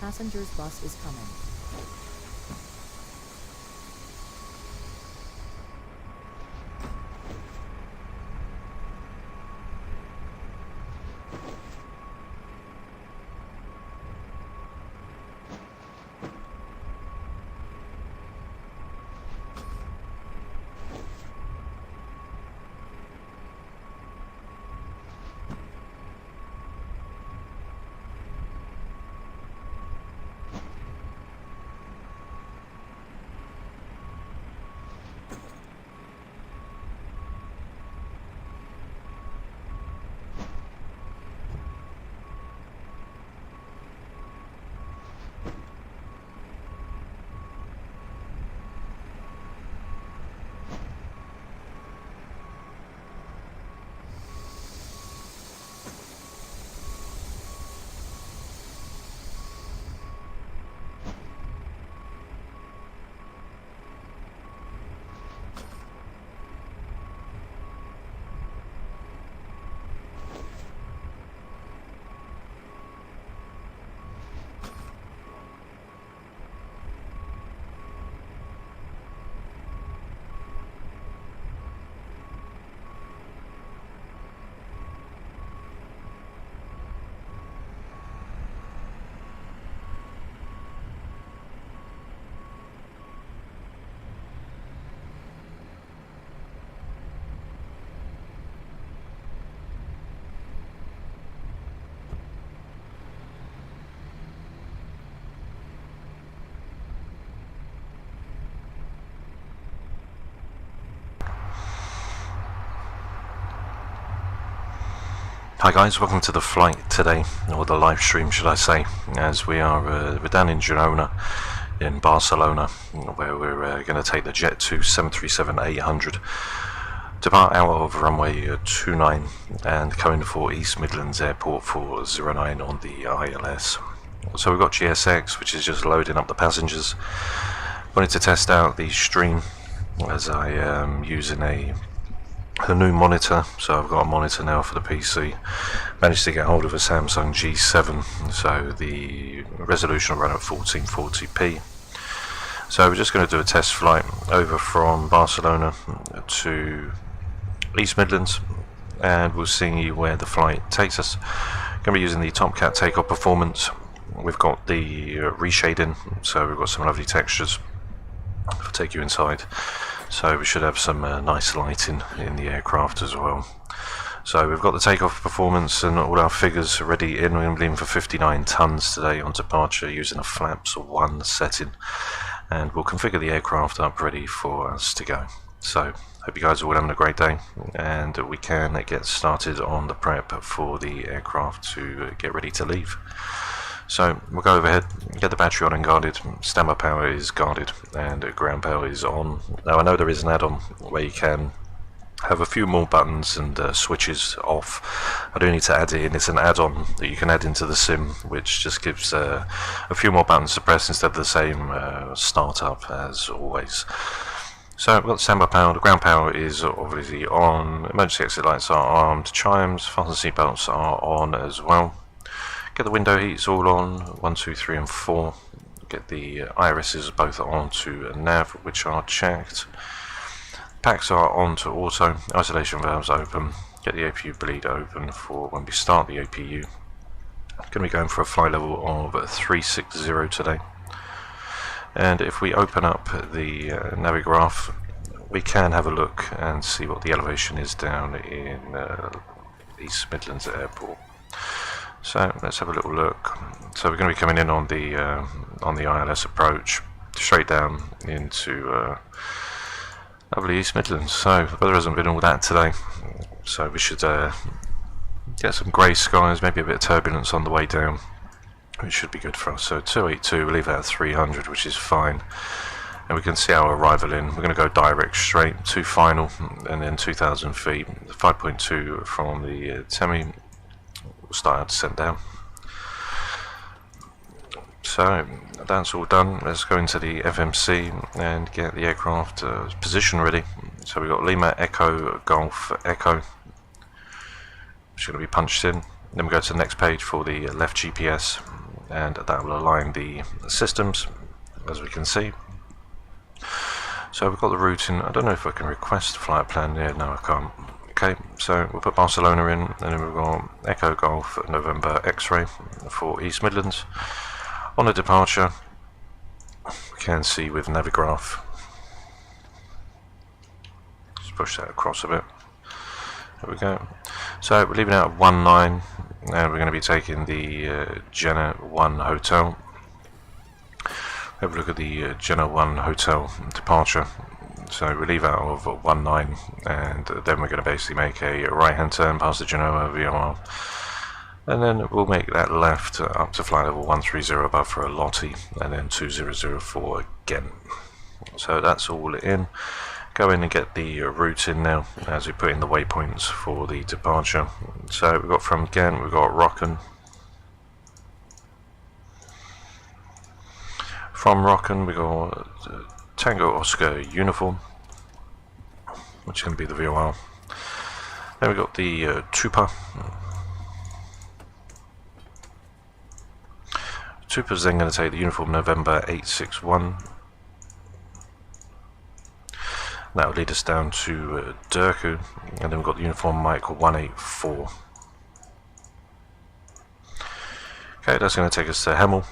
Passengers bus is coming. Hi guys, welcome to the flight today, or the live stream should I say, as we're down in Girona in Barcelona, where we're going to take the JET2 737-800, depart out of runway 29 and coming for East Midlands Airport for 09 on the ILS. So we've got GSX, which is just loading up the passengers. Wanted to test out the stream as I am using a new monitor, so I've got a monitor now for the PC. Managed to get hold of a Samsung G7, so the resolution will run at 1440p. So we're just going to do a test flight over from Barcelona to East Midlands, and we'll see where the flight takes us. Going to be using the Tomcat Takeoff performance. We've got the reshading, so we've got some lovely textures. I'll take you inside. So we should have some nice lighting in the aircraft as well. So we've got the takeoff performance and all our figures ready in. We're in for 59 tons today on departure using a flaps 1 setting. And we'll configure the aircraft up ready for us to go. So hope you guys are all having a great day, and we can get started on the prep for the aircraft to get ready to leave. So we'll go overhead, get the battery on and guarded, standby power is guarded, and ground power is on. Now I know there is an add-on where you can have a few more buttons and switches off. I do need to add it in. It's an add-on that you can add into the sim, which just gives a few more buttons to press instead of the same startup as always. So we've got the standby power. The ground power is obviously on, emergency exit lights are armed, chimes, fasten seatbelts are on as well. Get the window heats all on, 1, 2, 3 and 4. Get the irises both onto nav, which are checked. Packs are on to auto, isolation valves open. Get the APU bleed open for when we start the APU. Going to be going for a flight level of 360 today. And if we open up the Navigraph, we can have a look and see what the elevation is down in East Midlands Airport. So let's have a little look. So we're going to be coming in on the ILS approach, straight down into lovely East Midlands. So the weather hasn't been all that today, so we should get some grey skies, maybe a bit of turbulence on the way down, which should be good for us. So 282, we'll leave that at 300, which is fine. And we can see our arrival in. We're going to go direct straight to final, and then 2,000 feet, 5.2 from the Temi. Start our descent down. So that's all done. Let's go into the FMC and get the aircraft position ready. So we've got Lima Echo Golf Echo, which is going to be punched in. Then we go to the next page for the left GPS, and that will align the systems, as we can see. So we've got the routing. I don't know if I can request a flight plan. Yeah, no, I can't. Okay, so we'll put Barcelona in, and then we've got Echo Golf November X-ray for East Midlands. On the departure, we can see with Navigraph. Let's push that across a bit. There we go. So we're leaving out at 19, and we're going to be taking the Jenna 1 hotel. Have a look at the Jenna 1 hotel departure. So we leave out of 19, and then we're going to basically make a right hand turn past the Genoa VOR, and then we'll make that left up to flight level 130 above for a Lottie, and then 2004 again. So that's all in. Go in and get the route in now as we put in the waypoints for the departure. So we've got from Ghent, we've got Rocken. From Rocken we got Tango Oscar Uniform, which is going to be the VOR. Then we got the Tupa. Tupa's then going to take the uniform November 861. That will lead us down to Durku, and then we've got the uniform Mike 184. Okay, that's going to take us to Hemel.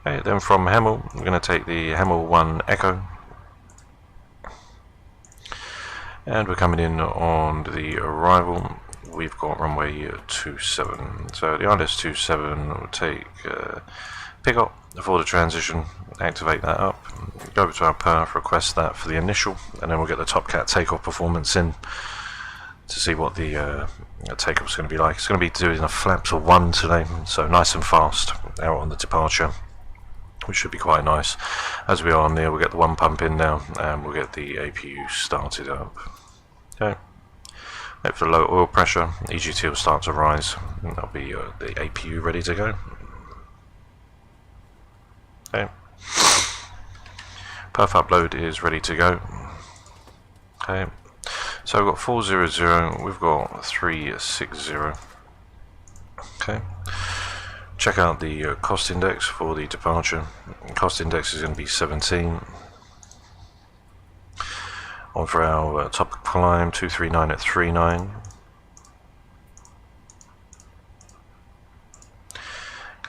Okay, then from Hemel, we're going to take the Hemel 1 Echo. And we're coming in on the arrival. We've got runway 27. So the ILS 27 will take pick up for the transition, activate that up, go over to our perf, request that for the initial, and then we'll get the Top Cat takeoff performance in to see what the takeoff is going to be like. It's going to be doing a flaps of 1 today, so nice and fast out on the departure, which should be quite nice. As we are on there, we'll get the 1 pump in now, and we'll get the APU started up. Okay. Wait for the low oil pressure, EGT will start to rise, and that'll be the APU ready to go. Okay. Perf upload is ready to go. Okay. So we've got 400, we've got 360. Okay. Check out the cost index for the departure. Cost index is going to be 17. On for our top climb, 239 at 39.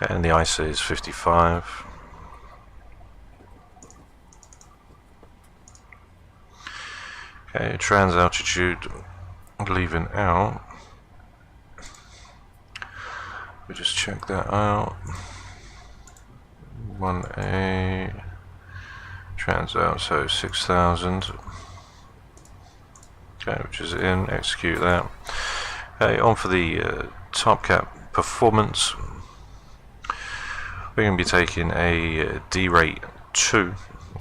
Okay, and the ISA is 55. Okay, trans altitude leaving out. We just check that out. 1A trans out, so 6,000. Okay, which is in. Execute that. Okay, on for the Top Cap performance. We're going to be taking a D rate 2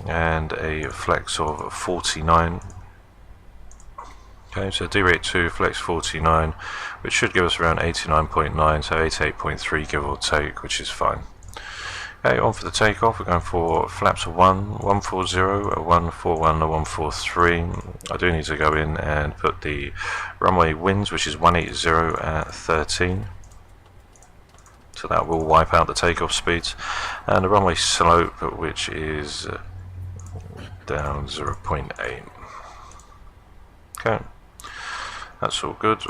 and a flex of 49. Okay, so D rate 2, flex 49, which should give us around 89.9, so 88.3 give or take, which is fine. Okay, on for the takeoff, we're going for flaps of 1, 140, a 141, a 143. I do need to go in and put the runway winds, which is 180 at 13. So that will wipe out the takeoff speeds. And the runway slope, which is down 0.8. Okay. That's all good.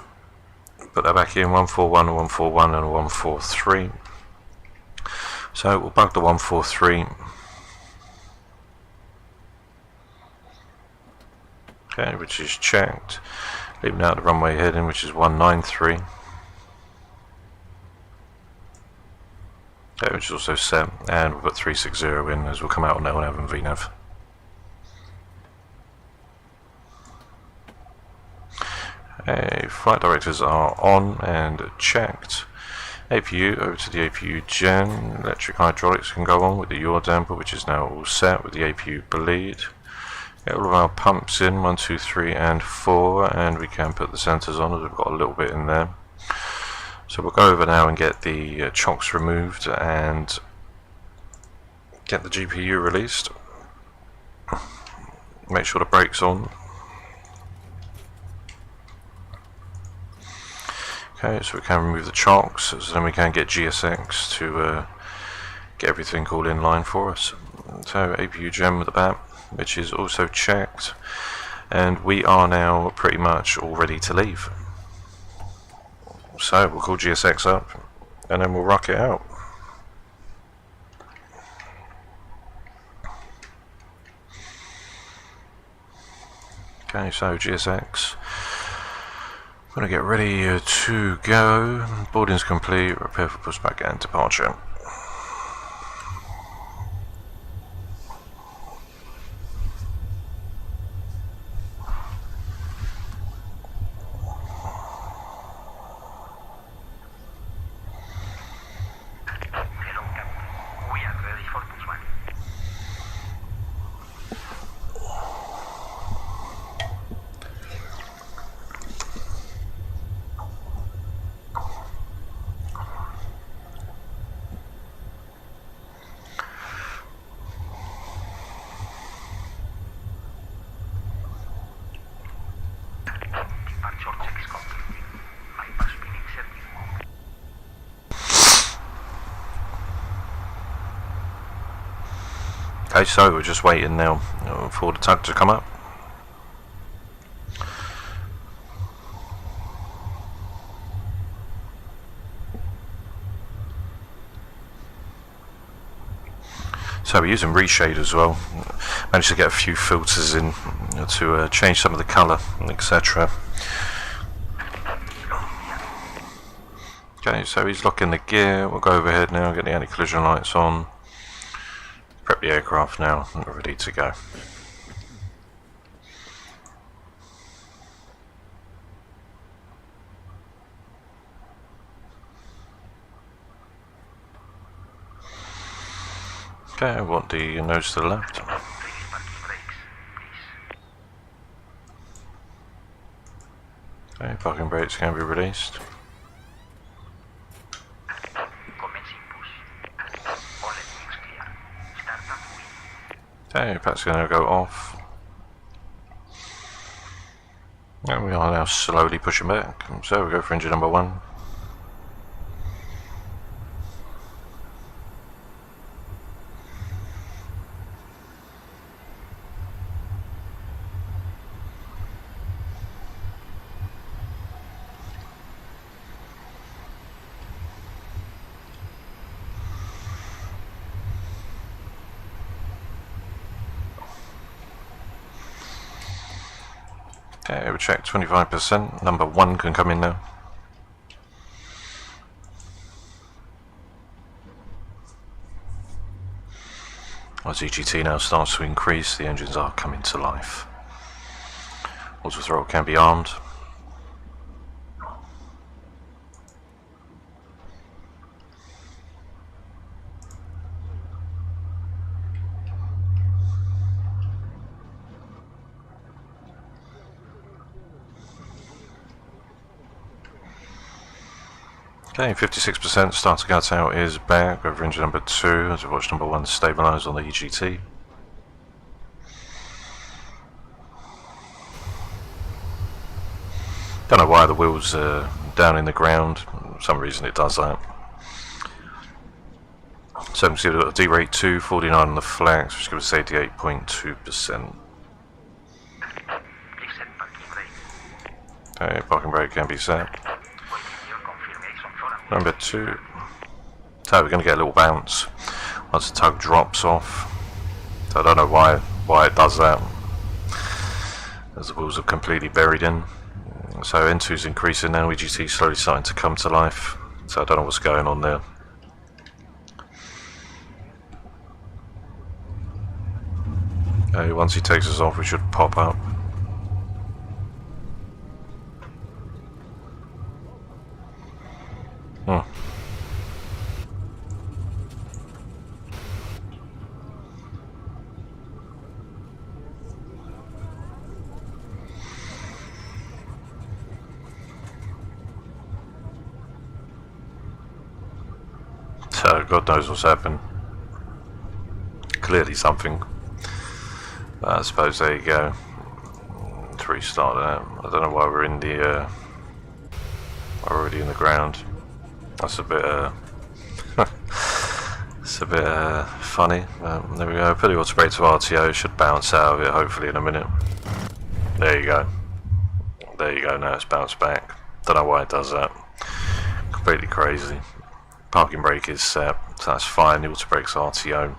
Put that back in, 141, a 141 and a 143. So we'll bug the 143. Okay, which is checked. Leaving out the runway heading, which is 193. Okay, which is also set. And we'll put 360 in as we'll come out on LNAV and VNAV. Flight directors are on and checked. APU over to the APU gen. Electric hydraulics can go on with the yaw damper, which is now all set with the APU bleed. Get all of our pumps in, 1, 2, 3 and 4, and we can put the sensors on as we've got a little bit in there. So we'll go over now and get the chocks removed and get the GPU released. Make sure the brake's on. Okay, so we can remove the chocks, so then we can get GSX to get everything all in line for us. So APU gem with the bat, which is also checked, and we are now pretty much all ready to leave. So we'll call GSX up and then we'll rock it out. Okay, so GSX, I'm going to get ready to go. Boarding's complete, prepare for pushback and departure. Okay, so we're just waiting now for the tug to come up. So we're using Reshade as well. Managed to get a few filters in to change some of the colour, etc. Okay, so he's locking the gear. We'll go overhead now, get the anti-collision lights on. Prep the aircraft now, and we're ready to go. Okay, I want the nose to the left. Okay, parking brakes can be released. Okay, that's going to go off. And we are now slowly pushing back. So we go for engine number 1. Okay, we check 25%. Number 1 can come in now. As EGT now starts to increase, the engines are coming to life. Auto throttle can be armed. Okay, 56% starter cut out is back over engine number 2 as we watch number 1 stabilise on the EGT. Don't know why the wheels are down in the ground, for some reason it does that. So we can see we've got a D rate 2, 49 on the flex, which gives us 88.2%. Okay, parking brake can be set. Number 2. So we're going to get a little bounce once the tug drops off. So I don't know why it does that, as the wheels are completely buried in. So N2 is increasing now, EGT slowly starting to come to life. So I don't know what's going on there. Okay, once he takes us off, we should pop up. So God knows what's happened. Clearly something. I suppose there you go. To restart that. I don't know why we're in the already in the ground. That's a bit it's a bit funny. There we go. Put the auto brake to RTO. Should bounce out of it hopefully in a minute. There you go. There you go. Now it's bounced back. Don't know why it does that. Completely crazy. Parking brake is set, so that's fine. The auto brake's RTO.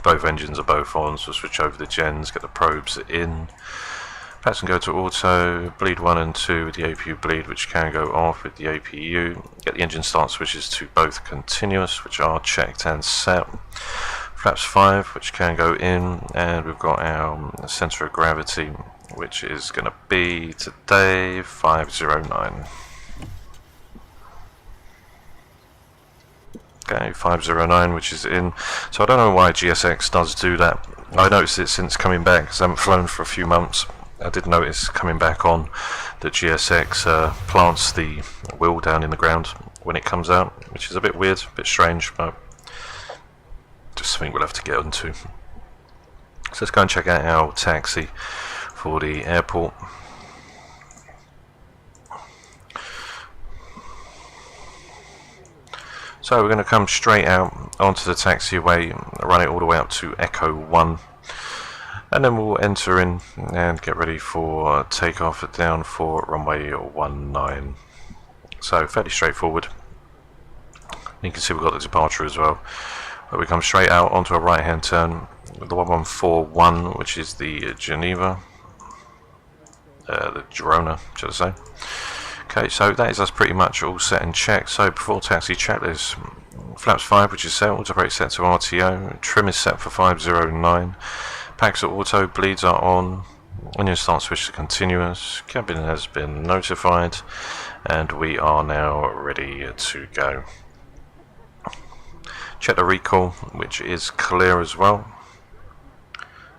Both engines are both on, so switch over the gens, get the probes in. Perhaps can go to auto, bleed 1 and 2 with the APU bleed, which can go off with the APU. Get the engine start switches to both continuous, which are checked and set. Flaps 5, which can go in, and we've got our centre of gravity, which is going to be today 509. Okay, 509, which is in. So I don't know why GSX does do that. I noticed it since coming back, because I haven't flown for a few months. I did notice coming back on that GSX plants the wheel down in the ground when it comes out, which is a bit weird, a bit strange, but just something we'll have to get onto. So let's go and check out our taxi for the airport. So we're going to come straight out onto the taxiway, run it all the way up to Echo 1, and then we'll enter in and get ready for takeoff down for runway 19. So fairly straightforward. You can see we've got the departure as well. But we come straight out onto a right hand turn with the 1141, which is the Geneva, the Girona, should I say. Okay, so that is us pretty much all set and checked. So before taxi checklist, flaps 5, which is set, auto brake set to RTO, trim is set for 509, packs are auto, bleeds are on, engine start switch to continuous, cabin has been notified, and we are now ready to go. Check the recall, which is clear as well.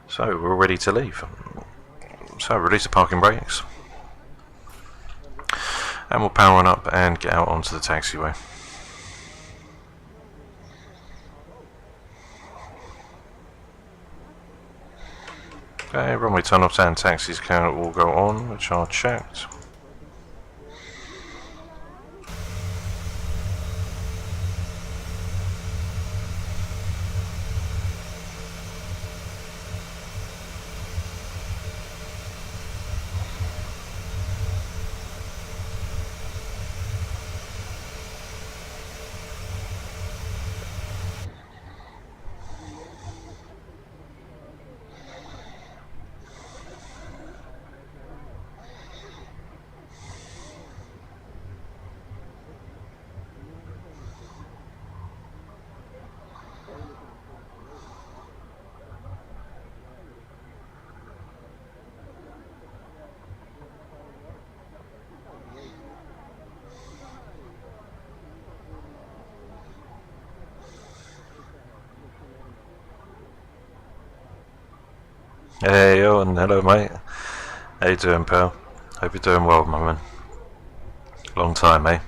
So we're ready to leave. So release the parking brakes. And we'll power on up and get out onto the taxiway. Okay, runway turn-offs and taxis can all go on, which are checked. Hey Owen, hello mate. How you doing, pal? Hope you're doing well, my man. Long time, eh?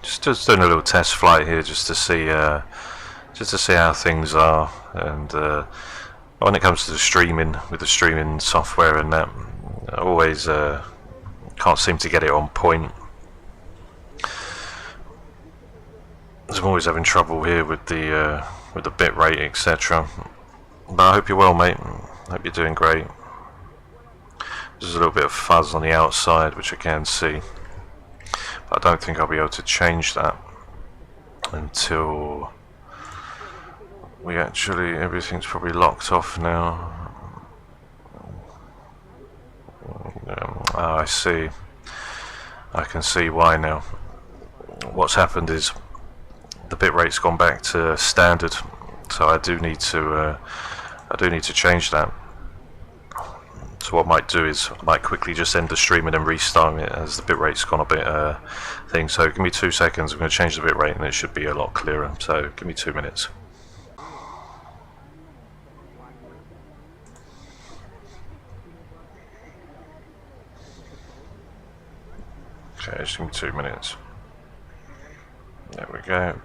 Just doing a little test flight here, just to see how things are, and when it comes to the streaming, with the streaming software and that, I always can't seem to get it on point. I'm always having trouble here with the bit rate, etc. But I hope you're well, mate. I hope you're doing great. There's a little bit of fuzz on the outside, which I can see, but I don't think I'll be able to change that until we actually, everything's probably locked off now. Oh, I see. I can see why now. What's happened is the bit rate's gone back to standard, so I do need to change that. So what I might do is I might quickly just end the stream and then restart it, as the bitrate's gone a bit thing. So give me 2 seconds, I'm going to change the bitrate and it should be a lot clearer. So give me 2 minutes. Okay, just give me 2 minutes. There we go.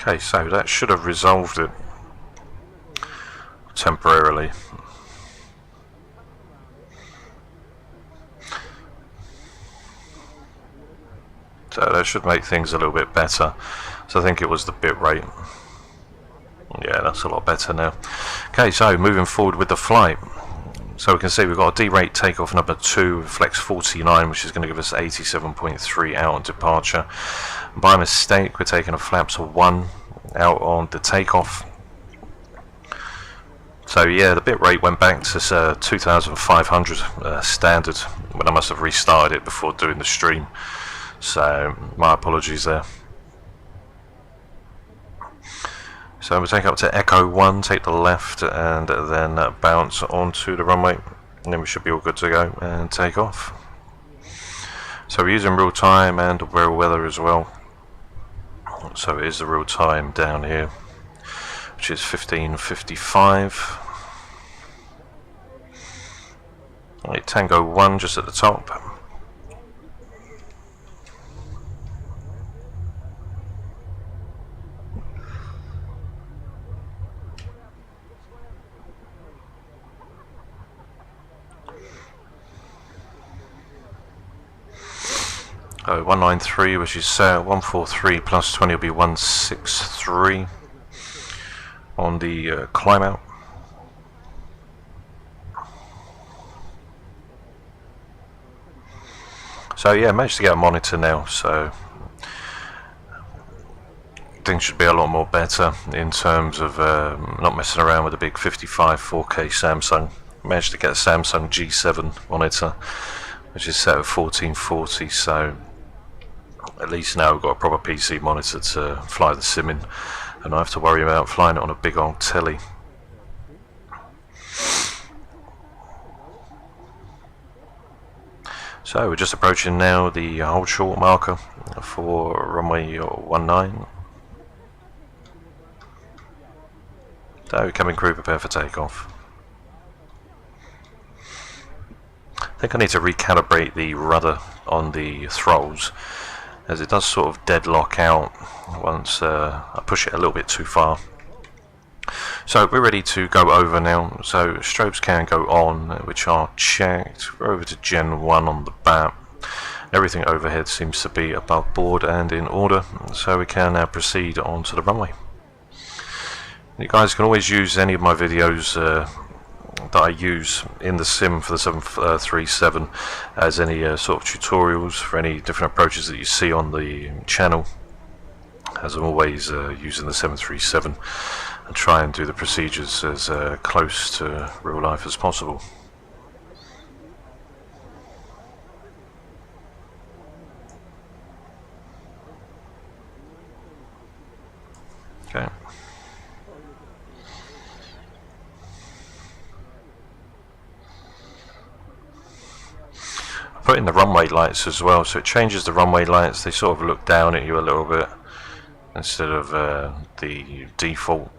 Okay, so that should have resolved it temporarily. So that should make things a little bit better. So I think it was the bit rate. Yeah, that's a lot better now. Okay, so moving forward with the flight. So we can see we've got a D-rate takeoff number 2, flex 49, which is going to give us 87.3 out on departure. By mistake, we're taking a flaps of 1 out on the takeoff. So yeah, the bit rate went back to 2,500 standard when I must have restarted it before doing the stream. So my apologies there. So we'll take up to Echo 1, take the left, and then bounce onto the runway, and then we should be all good to go and take off. So we're using real time and real weather as well. So it is the real time down here, which is 15:55. Right, Tango 1 just at the top. So 193, which is 143 plus 20 will be 163 on the climb out. So yeah, managed to get a monitor now, so things should be a lot more better in terms of not messing around with a big 55 4K Samsung. Managed to get a Samsung G7 monitor, which is set at 1440, so at least now we've got a proper PC monitor to fly the sim in, and I have to worry about flying it on a big old telly. So we're just approaching now the hold short marker for runway 19. So cabin crew prepare for takeoff. I think I need to recalibrate the rudder on the throttles, as it does sort of deadlock out once I push it a little bit too far. So we're ready to go over now. So strobes can go on, which are checked. We're over to Gen 1 on the BAP. Everything overhead seems to be above board and in order, so we can now proceed onto the runway. You guys can always use any of my videos that I use in the sim for the 737 as any sort of tutorials for any different approaches that you see on the channel, as I'm always using the 737 and try and do the procedures as close to real life as possible. Okay. Put in the runway lights as well, so it changes the runway lights. They sort of look down at you a little bit instead of the default.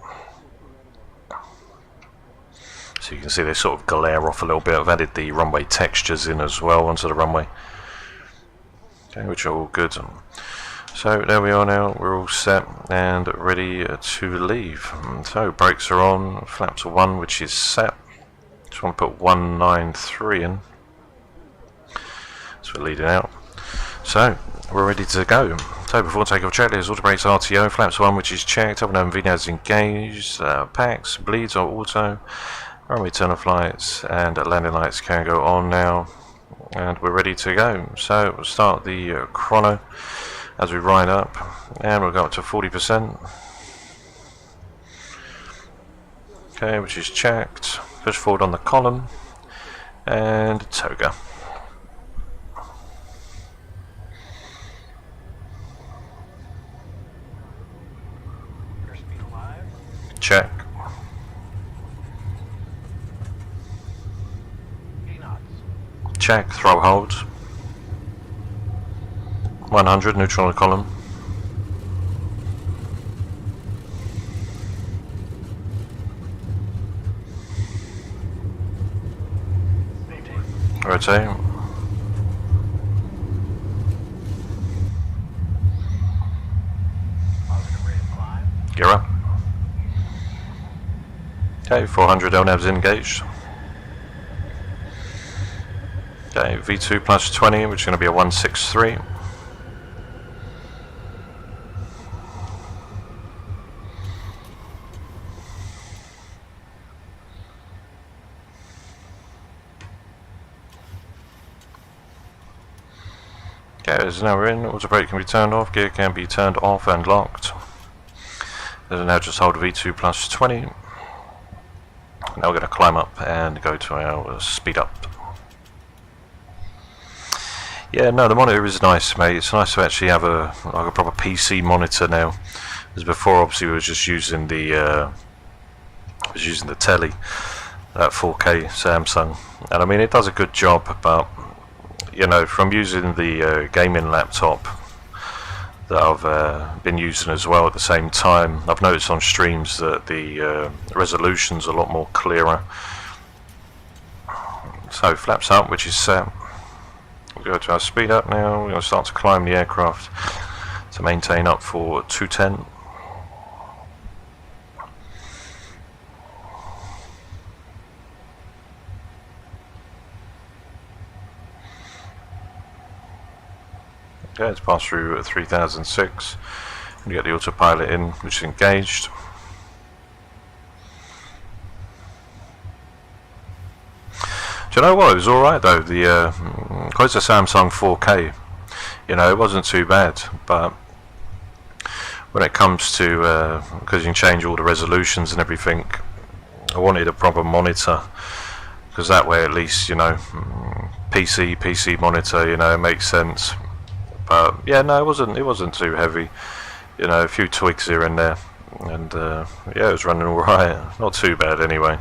So you can see they sort of glare off a little bit. I've added the runway textures in as well onto the runway, okay, which are all good. So there we are now, we're all set and ready to leave. So brakes are on, flaps are 1, which is set. Just want to put 193 in. So we're leading out. So we're ready to go. So before takeoff checklist, auto brakes RTO, flaps 1, which is checked, up and down VNAVs engaged, packs, bleeds are auto, runway turn off lights and landing lights can go on now, and we're ready to go. So we'll start the chrono as we ride up, and we'll go up to 40%. Okay, which is checked. Push forward on the column and toga. Check. Check, throw hold. 100, neutral on the column. Rotate. Gear up. Okay, 400 LNAVs engaged. Okay, V2 plus 20, which is going to be a 163. Okay, so now we're in. Auto brake can be turned off, gear can be turned off and locked. So now just hold V2 plus 20. Now we're going to climb up and go to our speed up. Yeah, no, the monitor is nice, mate. It's nice to actually have a proper PC monitor now. As before, obviously, we were just using the telly, that 4K Samsung, and I mean it does a good job. But you know, from using the gaming laptop that I've been using as well at the same time, I've noticed on streams that the resolution's a lot more clearer. So flaps up, which is set. We'll go to our speed up now. We're going to start to climb the aircraft to maintain up for 210. Okay, it's passed through at 3006. We get the autopilot in, which is engaged. Do you know what? It was alright though. Because it's a Samsung 4K, you know, it wasn't too bad. But when it comes to, because you can change all the resolutions and everything, I wanted a proper monitor. Because that way, at least, you know, PC monitor, you know, it makes sense. But yeah, no, it wasn't too heavy. You know, a few tweaks here and there, and yeah, it was running all right. Not too bad anyway.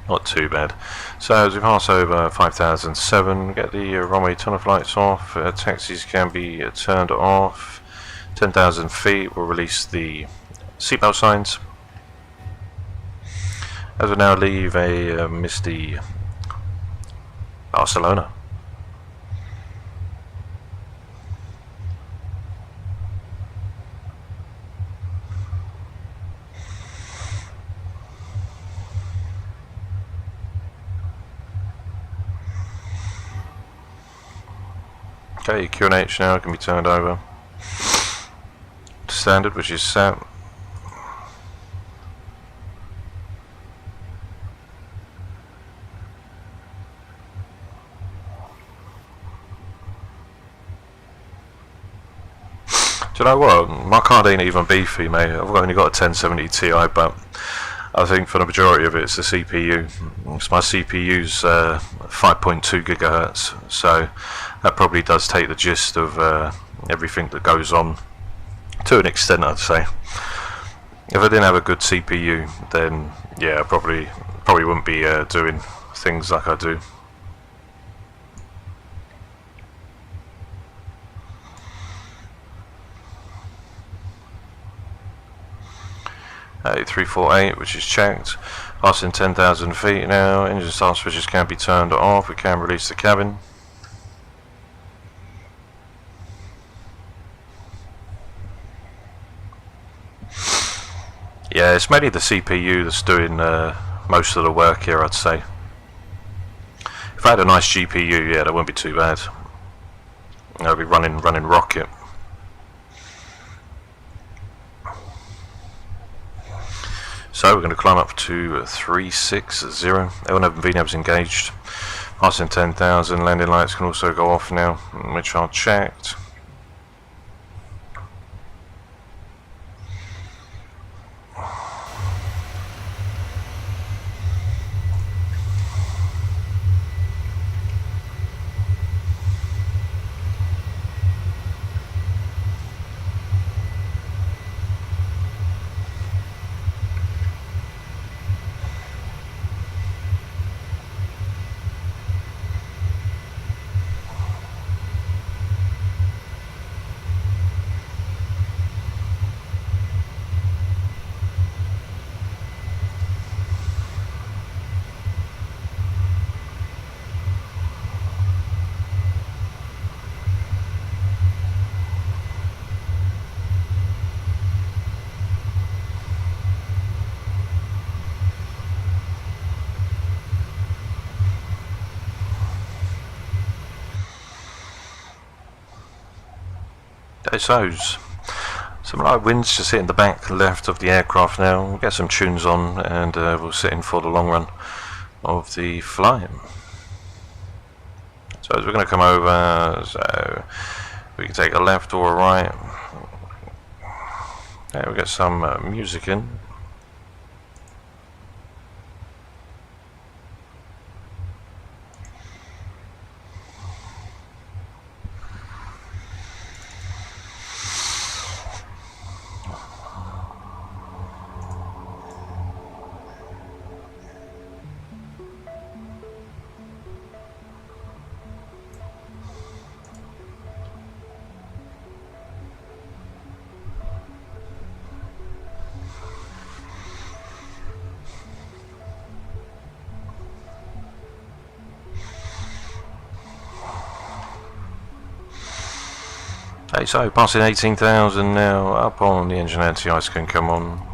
Not too bad. So as we pass over 5007, get the runway tunnel lights off. Taxis can be turned off. 10,000 feet. We'll release the seatbelt signs. As we now leave a misty Barcelona. Okay, QNH now can be turned over to standard, which is set. Do you know what? My card ain't even beefy, mate. I've only got a 1070 Ti, but I think for the majority of it, it's the CPU. It's my CPU's 5.2 gigahertz, so that probably does take the gist of everything that goes on to an extent, I'd say. If I didn't have a good CPU, then yeah, I probably wouldn't be doing things like I do. A348, which is checked. Passing 10,000 feet now. Engine start switches can be turned off. We can release the cabin. Yeah, it's mainly the CPU that's doing most of the work here, I'd say. If I had a nice GPU, yeah, that wouldn't be too bad. I'd be running rocket. So we're going to climb up to 360. L11 VNAV's engaged. Passing 10,000. Landing lights can also go off now, which are checked. Okay, so some light winds just hitting the back left of the aircraft now. We'll get some tunes on and we'll sit in for the long run of the flight. So as we're going to come over, so we can take a left or a right. Okay, we'll get some music in. Okay, so passing 18,000 now, up on the engine anti-ice can come on.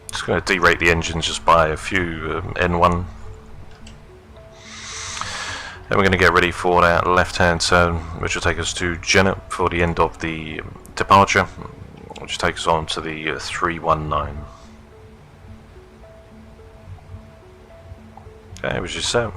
Just going to derate the engine just by a few N1. Then we're going to get ready for that left-hand turn, which will take us to JET for the end of the departure, which takes us on to the 319. Okay, which is set.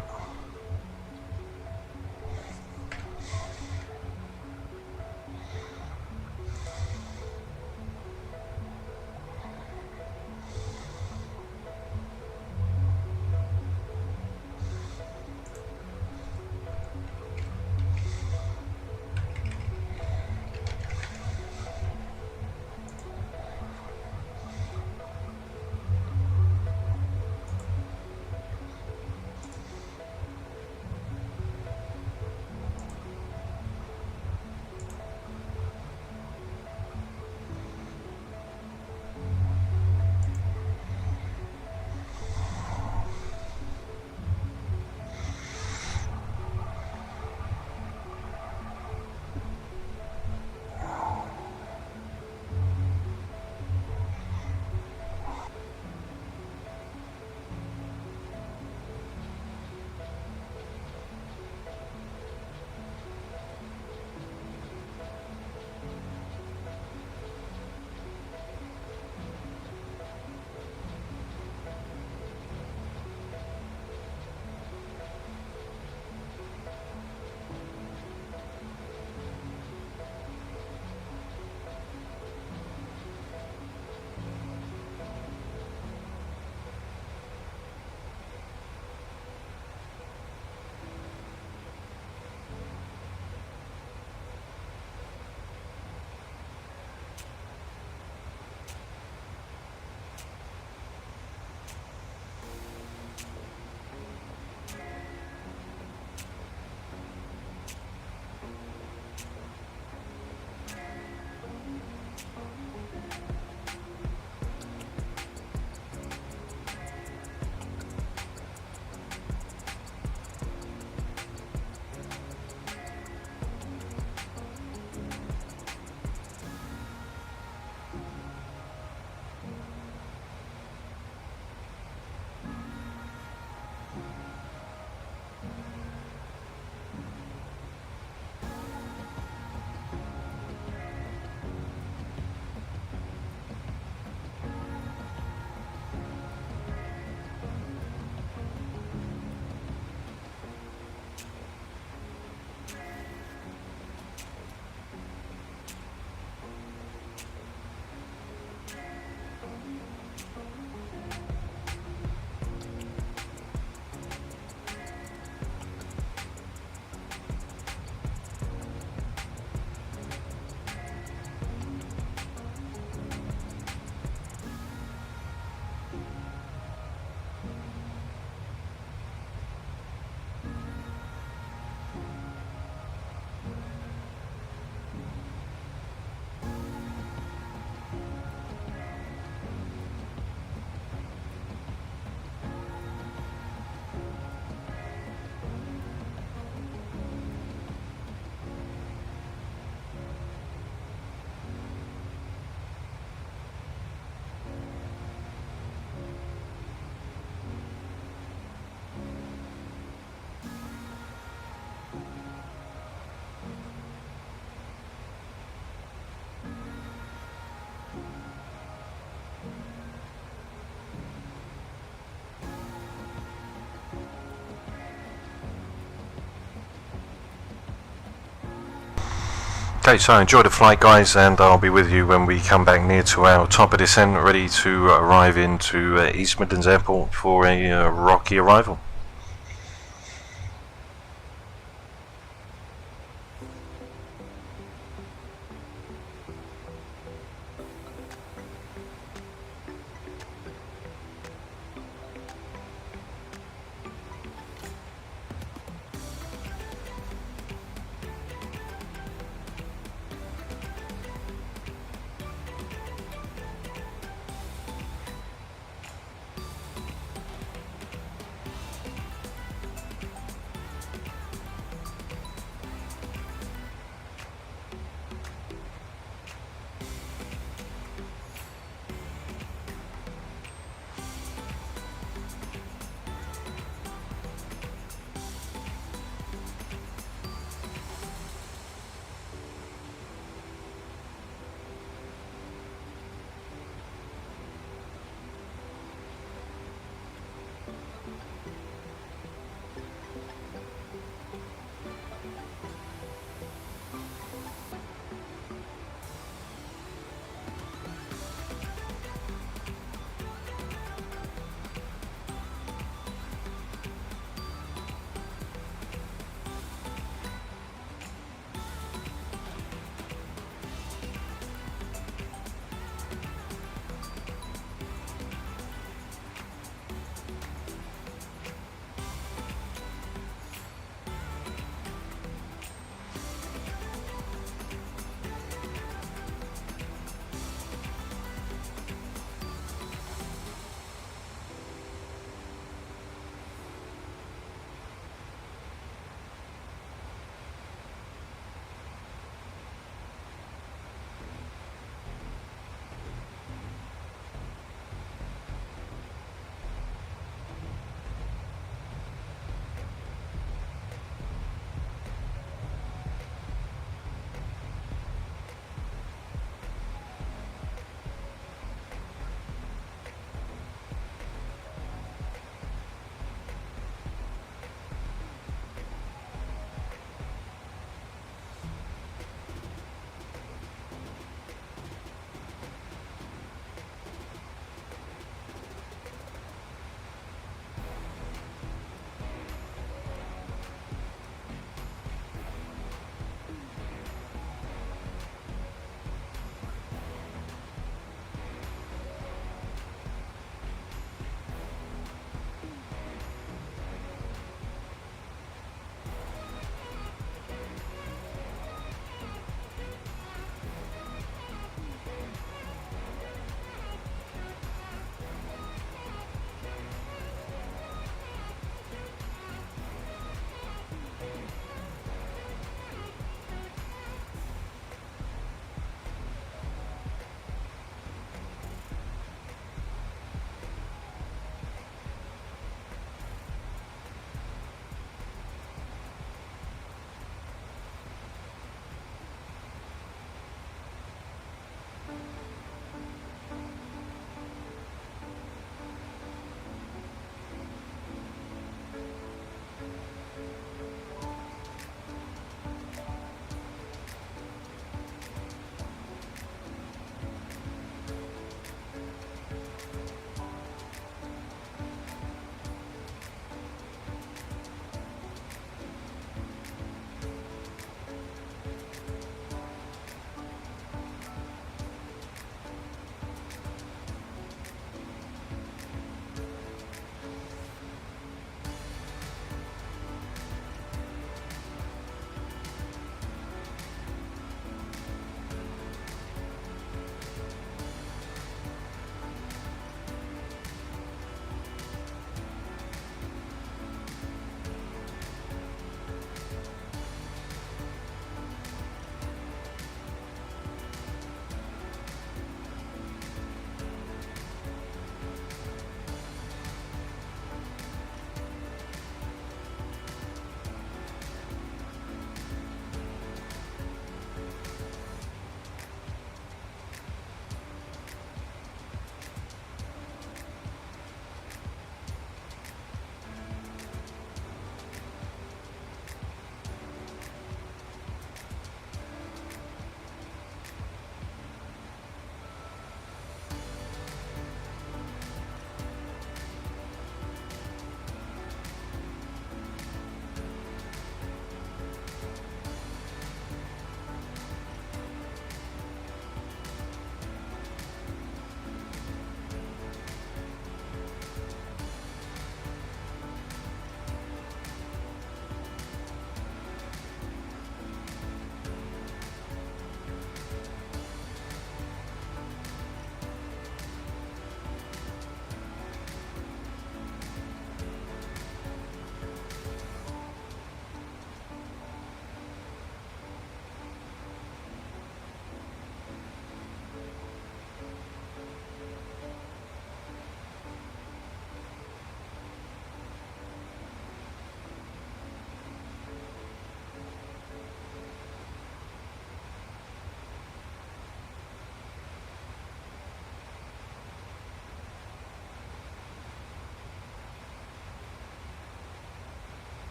Okay, so enjoy the flight, guys, and I'll be with you when we come back near to our top of descent, ready to arrive into East Midlands Airport for a rocky arrival.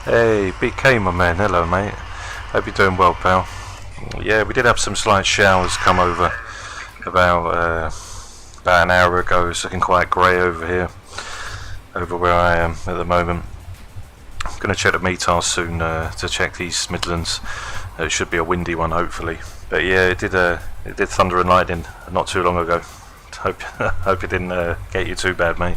Hey, BK, my man. Hello, mate. Hope you're doing well, pal. Yeah, we did have some slight showers come over about an hour ago. It's looking quite grey over here, over where I am at the moment. I'm going to check the METAR soon to check the East Midlands. It should be a windy one, hopefully. But yeah, it did thunder and lightning not too long ago. Hope it didn't get you too bad, mate.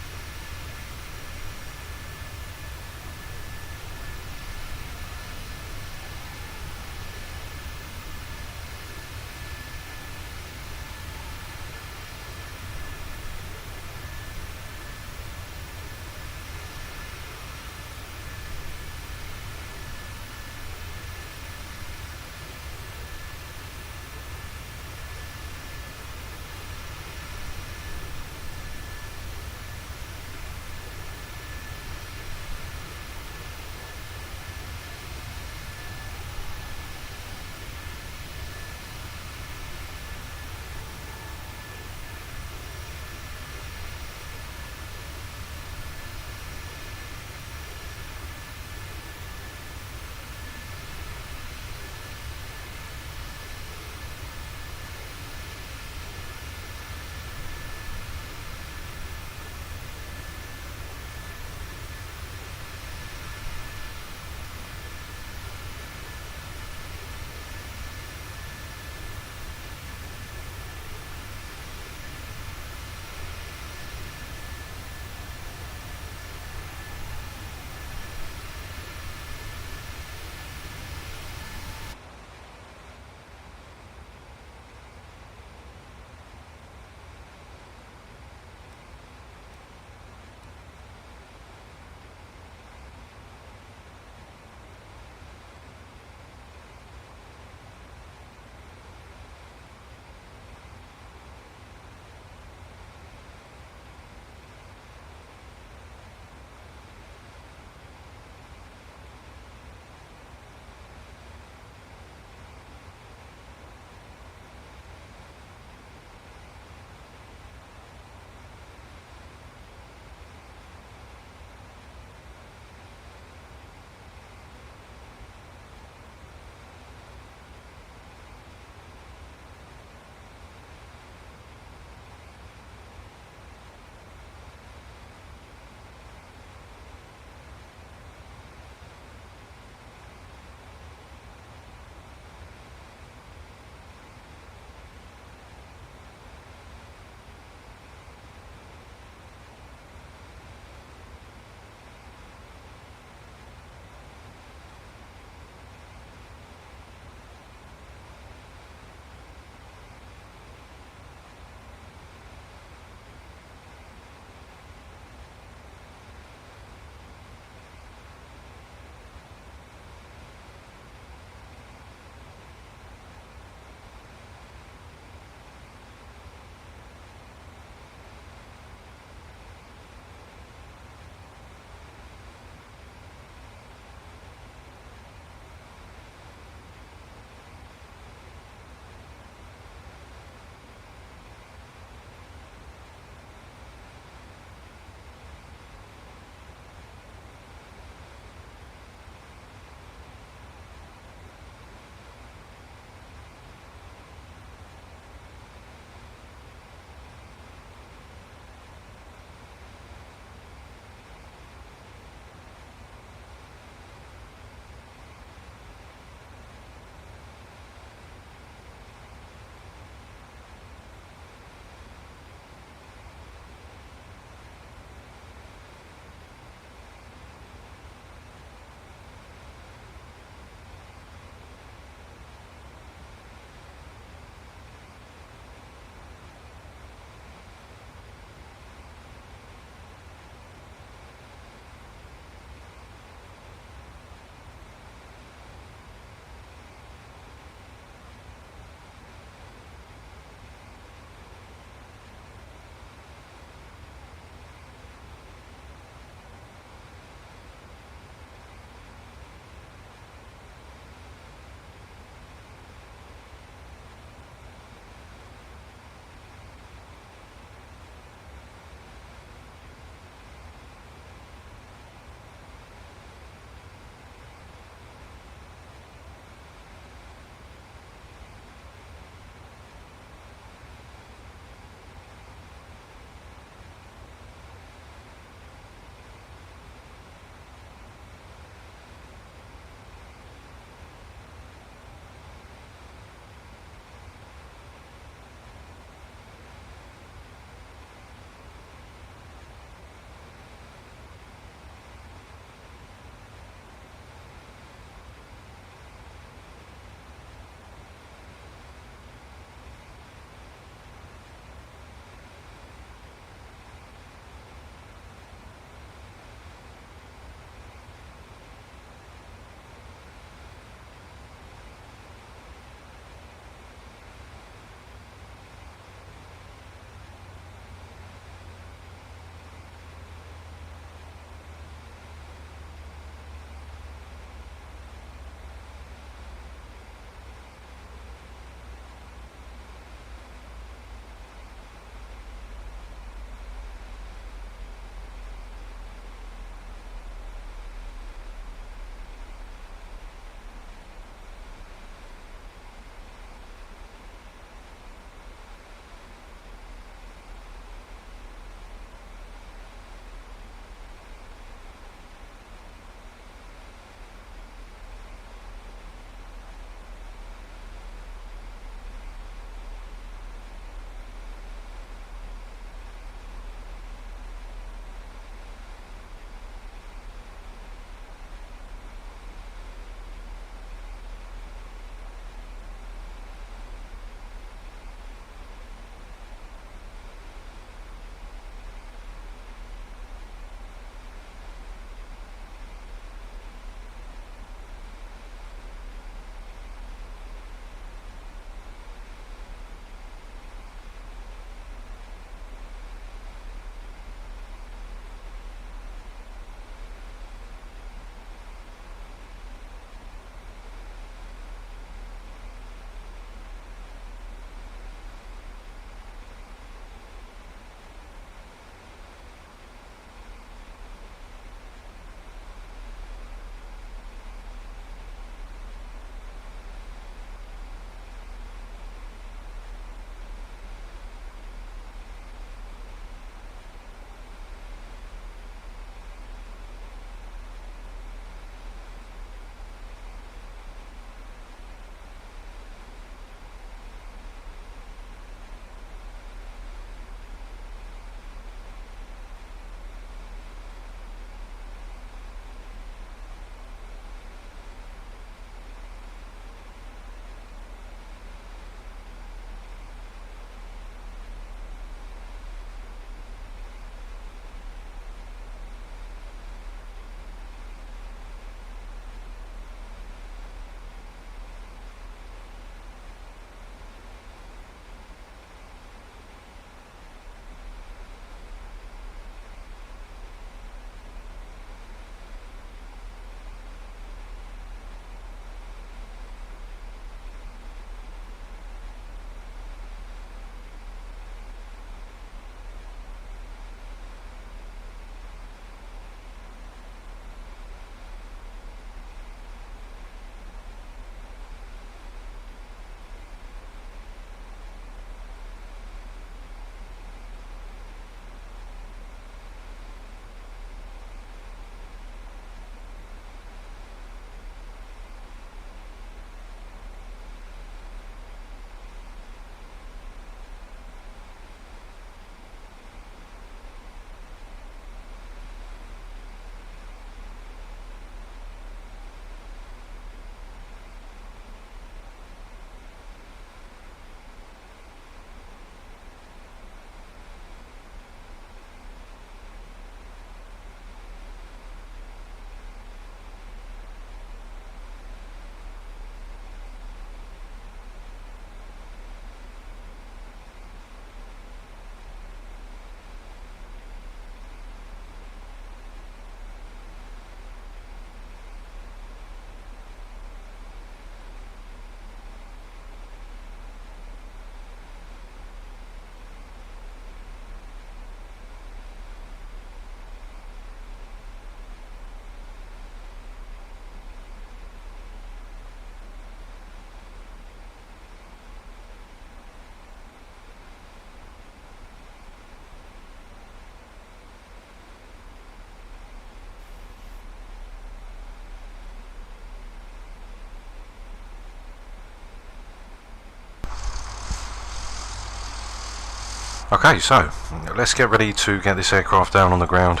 Okay, so let's get ready to get this aircraft down on the ground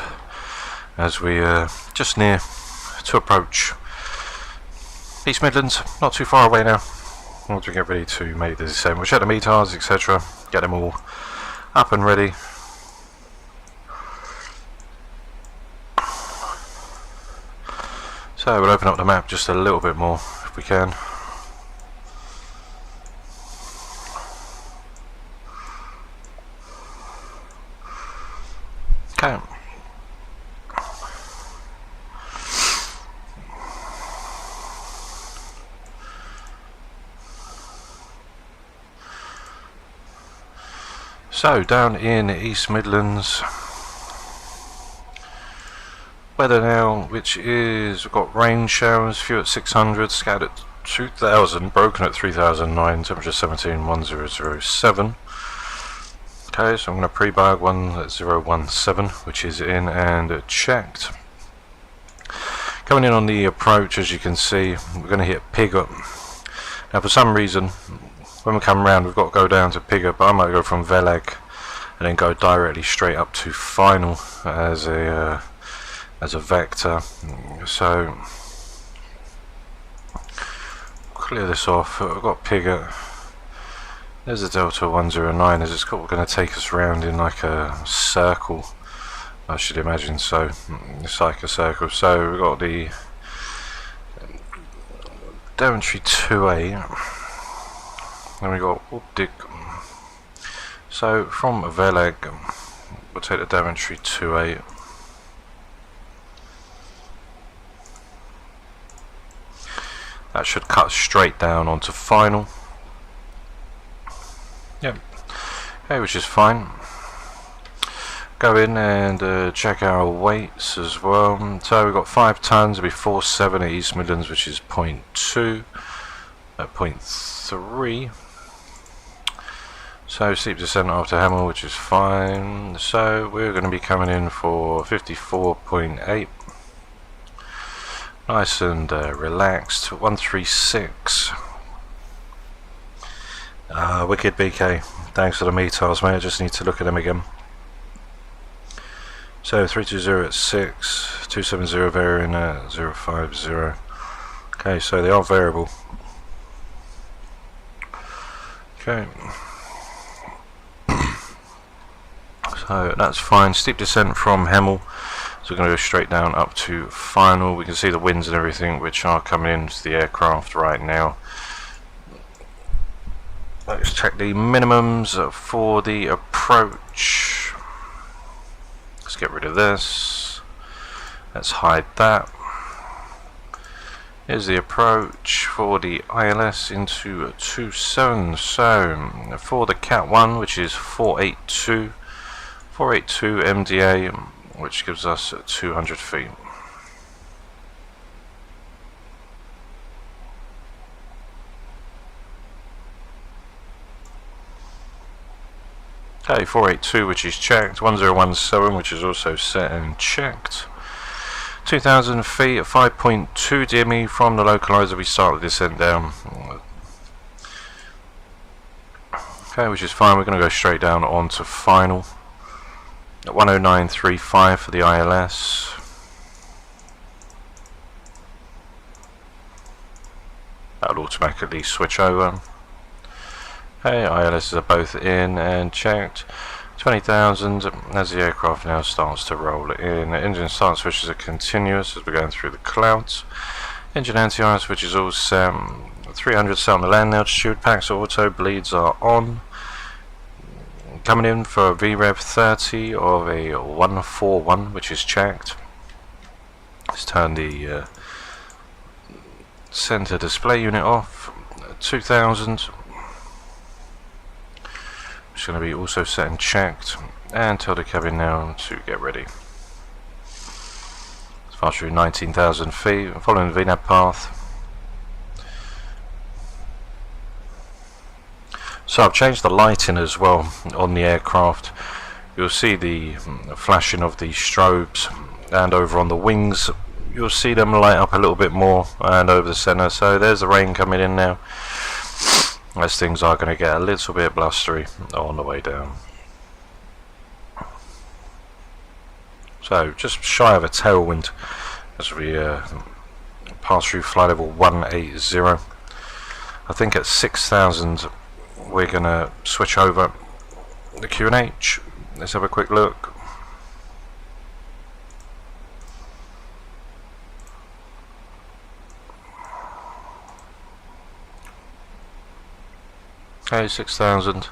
as we just near to approach East Midlands, not too far away now. Once we get ready to make the descent, we'll check the METARs, etc., get them all up and ready. So we'll open up the map just a little bit more if we can. Okay. So down in East Midlands, weather now, which is, we've got rain showers, few at 600, scattered at 2000, broken at 3009, temperature 171007. Okay, so I'm going to pre-bag 1017, which is in and checked. Coming in on the approach, as you can see, we're going to hit Pigger. Now for some reason, when we come around, we've got to go down to Pigger, but I might go from Velag and then go directly straight up to Final as a vector. So clear this off. We've got Pigger. There's a Delta 109 as it's going to take us around in like a circle, I should imagine. So it's like a circle. So we've got the Daventry 2A, and we've got Orbx. So from Velag, we'll take the Daventry 2A. That should cut straight down onto Final. Yep. Okay, which is fine. Go in and check our weights as well. So we've got 5 tons, it'll be 47 at East Midlands, which is 0.2 at 0.3. So steep descent after Hamel, which is fine. So we're going to be coming in for 54.8. Nice and relaxed. 136. Wicked BK. Thanks for the METARs, mate. I just need to look at them again. So 320 at 6, 270 varying at 050. Okay, so they are variable. Okay. So that's fine. Steep descent from Hemel. So we're going to go straight down up to Final. We can see the winds and everything which are coming into the aircraft right now. Let's check the minimums for the approach. Let's get rid of this. Let's hide that. Here's the approach for the ILS into 27. So for the Cat 1, which is 482 MDA, which gives us 200 feet. Okay, 482, which is checked. 1017, which is also set and checked. 2000 feet at 5.2 DME from the localizer. We start the descent down. Okay, which is fine. We're going to go straight down onto Final. At 109.35 for the ILS. That'll automatically switch over. Okay, ILSs are both in and checked. 20,000 as the aircraft now starts to roll in. The engine start switches are continuous as we're going through the clouds. Engine anti-ice switch is all set. 300 set on the land altitude. Packs auto bleeds are on. Coming in for a VREV 30 of a 141, which is checked. Let's turn the center display unit off. 2000. It's going to be also set and checked, and tell the cabin now to get ready. Let's fast through 19,000 feet, following the VNAV path. So I've changed the lighting as well on the aircraft. You'll see the flashing of the strobes, and over on the wings you'll see them light up a little bit more, and over the center. So there's the rain coming in now, as things are going to get a little bit blustery on the way down. So just shy of a tailwind as we pass through flight level 180. I think at 6,000 we're going to switch over the QNH. Let's have a quick look. Okay, 6,000.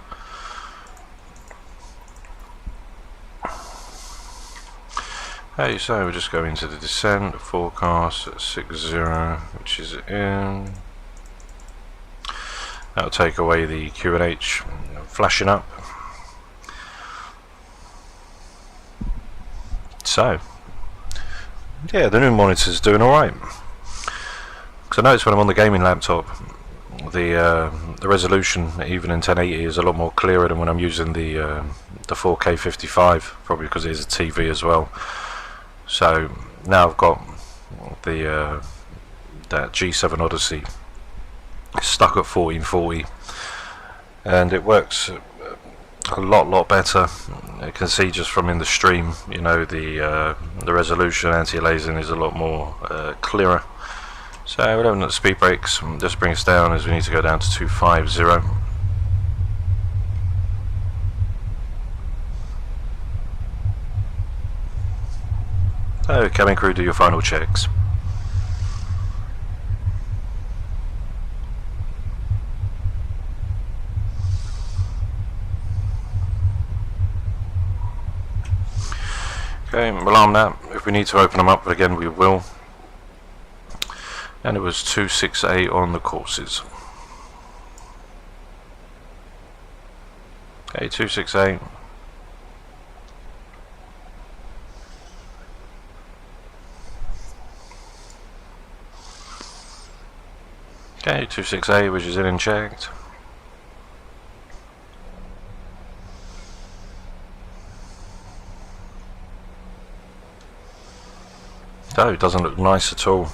Okay, so we're just going to the descent forecast at 60, which is in. That'll take away the QNH flashing up. So, yeah, the new monitor's doing alright. Because I noticed when I'm on the gaming laptop, the resolution, even in 1080, is a lot more clearer than when I'm using the 4K 55, probably because it is a TV as well. So now I've got the that G7 Oddysey stuck at 1440, and it works a lot better. You can see just from in the stream, you know, the resolution anti-aliasing is a lot more clearer. So we're having the speed brakes, just bring us down as we need to go down to 250. So cabin crew, do your final checks. Okay, we'll arm that. If we need to open them up again, we will. And it was 268 on the courses. Okay, 268. Okay, 268, which is in and checked. So it doesn't look nice at all.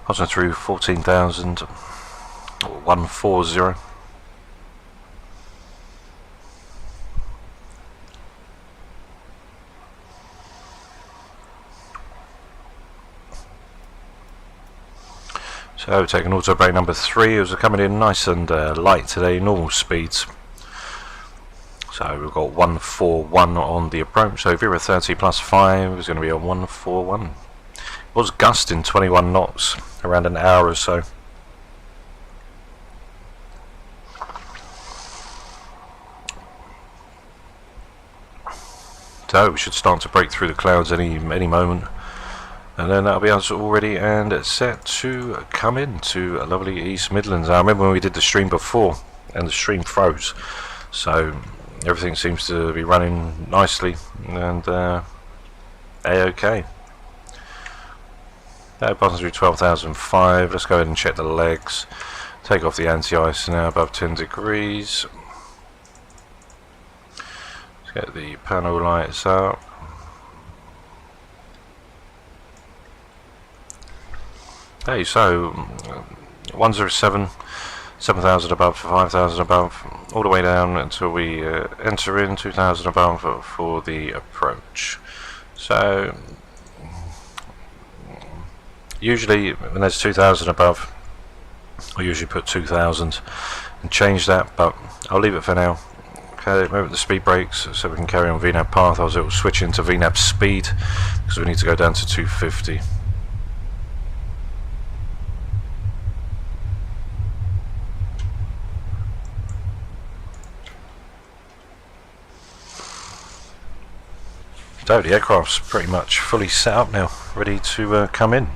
Passing through 14,000, 140. So we're taking auto brake number 3. It was coming in nice and light today, normal speeds. So we've got 141 on the approach. So 0 30 plus 5 is going to be a 141. Was gusting 21 knots around an hour or so. So we should start to break through the clouds any moment, and then that'll be us all ready and set to come into lovely East Midlands. I remember when we did the stream before and the stream froze, so everything seems to be running nicely and a-okay. Passing through 12,005. Let's go ahead and check the legs. Take off the anti-ice now above 10 degrees. Let's get the panel lights up. Okay, so 107, 7,000 above, 5,000 above, all the way down until we enter in 2,000 above for the approach. So usually when there's 2,000 above, I usually put 2,000 and change that, but I'll leave it for now. Okay, remember the speed brakes so we can carry on VNAV path. It will switch into VNAV speed because we need to go down to 250. So the aircraft's pretty much fully set up now, ready to come in.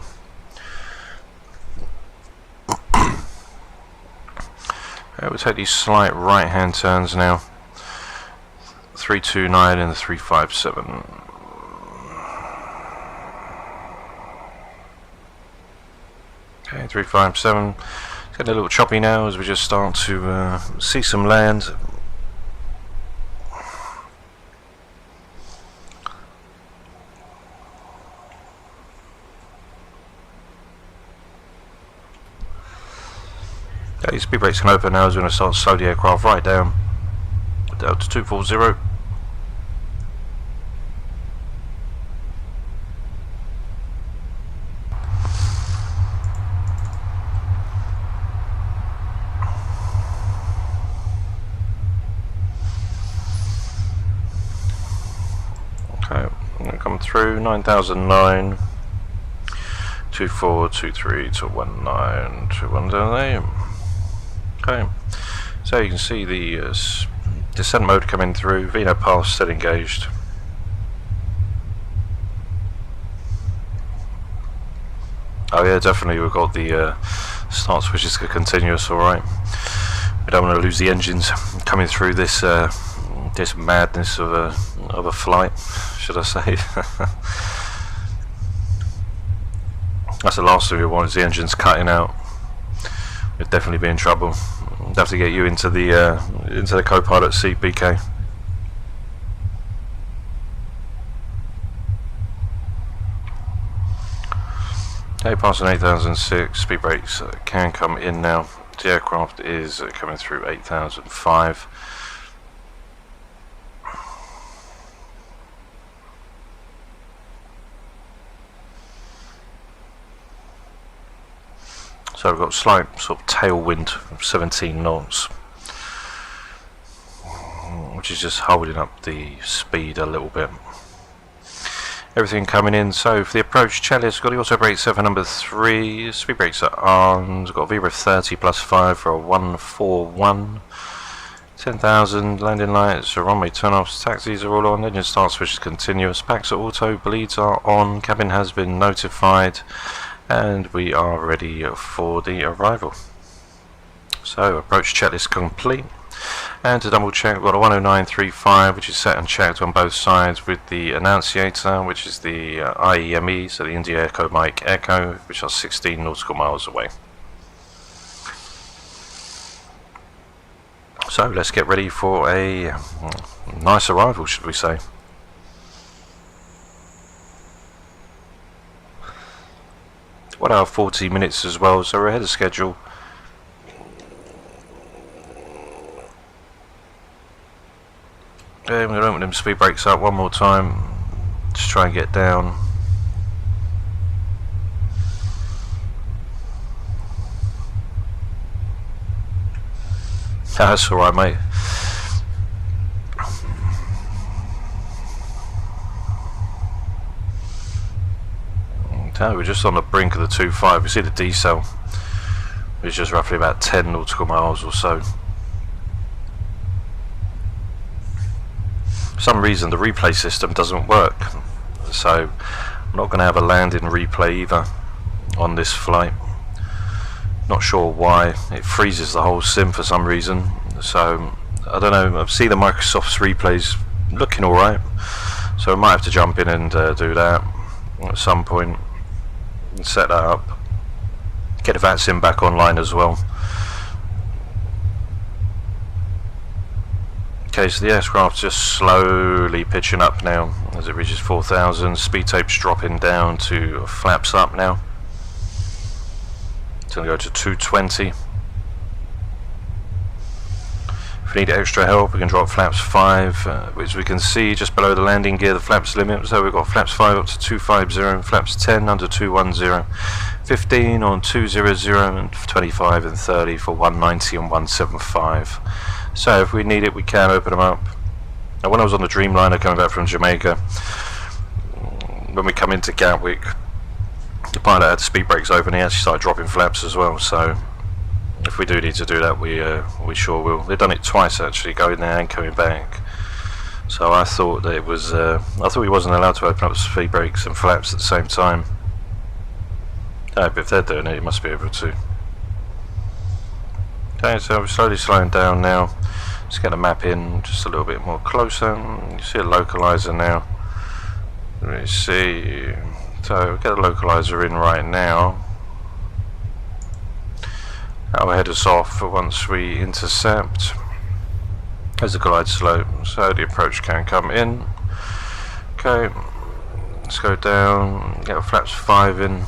We'll take these slight right hand turns now. 329 and the 357. Okay, 357. It's getting a little choppy now as we just start to see some land. Okay, speed brakes can open now as we're going to start to slow the aircraft right down to 240. Okay, I'm going to come through 9009, 2423 to 1921. Okay, so you can see the descent mode coming through, Vino path still engaged. Oh yeah, definitely we've got the start switches continuous, alright. We don't want to lose the engines coming through this this madness of a flight, should I say. That's the last thing we want, is the engines cutting out. We'd definitely be in trouble. We'd have to get you into the co-pilot seat, BK. Okay, passing 8006, speed brakes can come in now. The aircraft is coming through 8005. So we've got slight sort of tailwind of 17 knots, which is just holding up the speed a little bit. Everything coming in. So for the approach checklist, got the auto brake set for number 3, speed brakes at arms, got VREF 30 plus 5 for a 141, 10,000, landing lights, runway turn-offs, taxis are all on, engine start switch is continuous, packs are auto, bleeds are on, cabin has been notified, and we are ready for the arrival. So approach checklist complete, and to double check, we've got a 10935 which is set and checked on both sides with the annunciator, which is the IEME, so the India Echo Mike Echo, which are 16 nautical miles away. So let's get ready for a nice arrival, should we say. 1 hour 40 minutes as well, so we're ahead of schedule. Okay, I'm going to open them speed brakes up one more time, just try and get down. That's alright, mate. Okay, we're just on the brink of the 2.5. We see the decel, which is just roughly about 10 nautical miles or so. For some reason the replay system doesn't work, so I'm not going to have a landing replay either on this flight. Not sure why, it freezes the whole sim for some reason, so I don't know. I see the Microsoft's replays looking alright, so I might have to jump in and do that at some point and set that up, get the VATSIM back online as well. Okay, so the aircraft's just slowly pitching up now as it reaches 4,000. Speed tape's dropping down to flaps up now. It's going to go to 220. If we need extra help, we can drop flaps 5, which we can see just below the landing gear, the flaps limit. So we've got flaps 5 up to 250, flaps 10 under 210, 15 on 200, and 25 and 30 for 190 and 175. So if we need it, we can open them up. Now, when I was on the Dreamliner coming back from Jamaica, when we come into Gatwick, the pilot had the speed brakes open. He actually started dropping flaps as well. So if we do need to do that, we sure will. They've done it twice actually, going there and coming back. So I thought that it was, I thought he wasn't allowed to open up speed brakes and flaps at the same time. But if they're doing it, he must be able to. Okay, so we're slowly slowing down now. Let's get the map in just a little bit more closer. You see a localizer now. Let me see. So we'll get a localizer in right now. That'll head us off once we intercept. There's the glide slope, so the approach can come in. Okay, let's go down, get our flaps 5 in.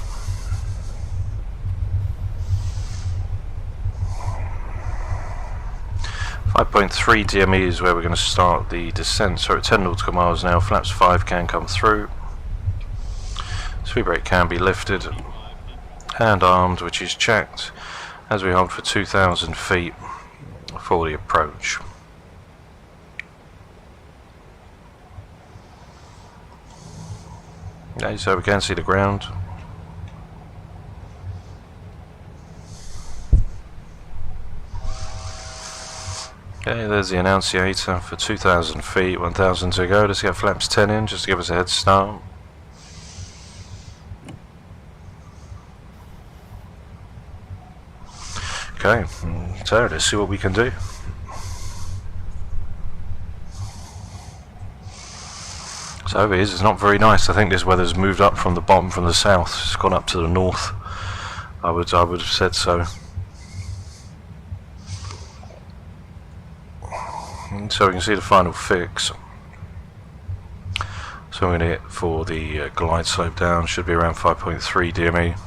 5.3 DME is where we're going to start the descent. So at 10 nautical miles now, flaps 5 can come through. Speed brake can be lifted. Hand armed, which is checked, as we hold for 2,000 feet for the approach. Okay, so we can see the ground. Okay, there's the annunciator for 2,000 feet, 1,000 to go. Let's get flaps 10 in just to give us a head start. Okay, so let's see what we can do. So it is, it's not very nice. I think this weather's moved up from the bottom, from the south. It's gone up to the north. I would have said so. So we can see the final fix. So I'm going to hit for the glide slope down, should be around 5.3 DME.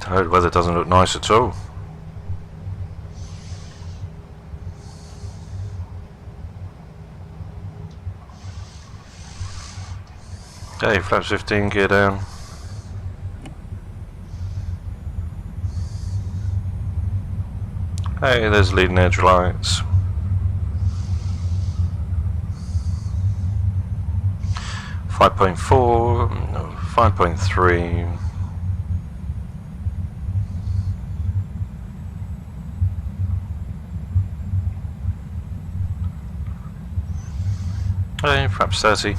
The weather doesn't look nice at all. Okay, flaps 15, gear down. Hey, there's leading edge lights. .4, 5.3. Hey, perhaps 30.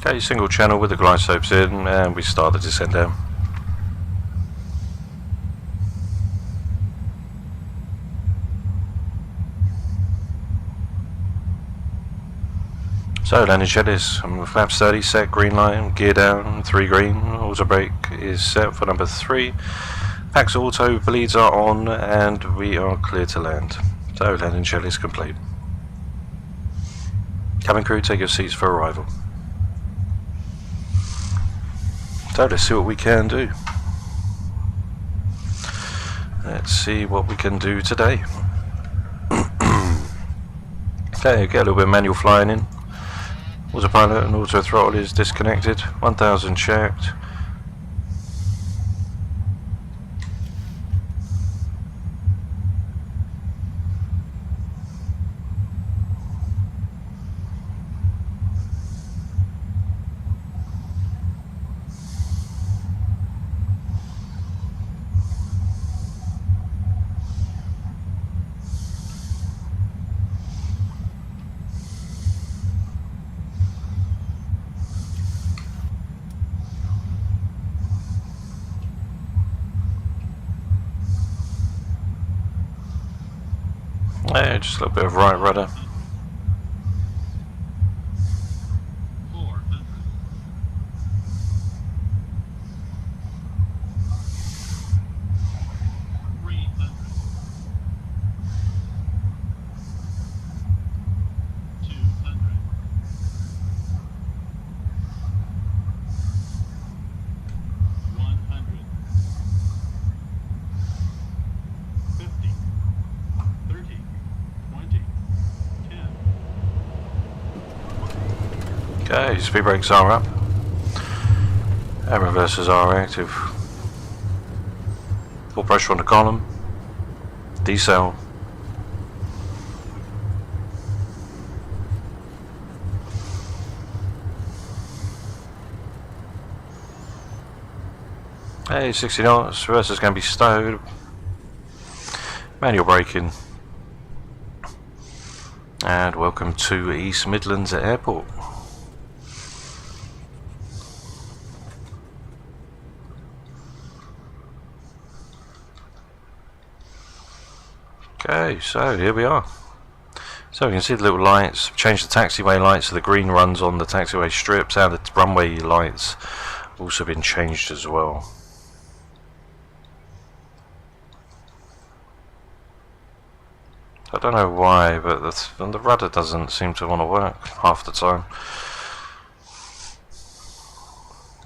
Okay, single channel with the glide slopes in, and we start the descent down. So landing shed is flaps 30 set, green light, gear down, 3 green, auto brake is set for number 3. Pax auto bleeds are on, and we are clear to land. So landing shed is complete. Cabin crew, take your seats for arrival. So let's see what we can do. Let's see what we can do today. Okay, get a little bit of manual flying in. Autopilot and auto throttle is disconnected. 1,000 checked. Yeah, just a little bit of right rudder. Okay, speed brakes are up, and reversers are active. Full pressure on the column, decel. Hey, 60 knots, reverser's going to be stowed. Manual braking. And welcome to East Midlands Airport. Okay, so here we are. So we can see the little lights. Changed the taxiway lights, so the green runs on the taxiway strips, and the runway lights also been changed as well. I don't know why, but the rudder doesn't seem to want to work half the time.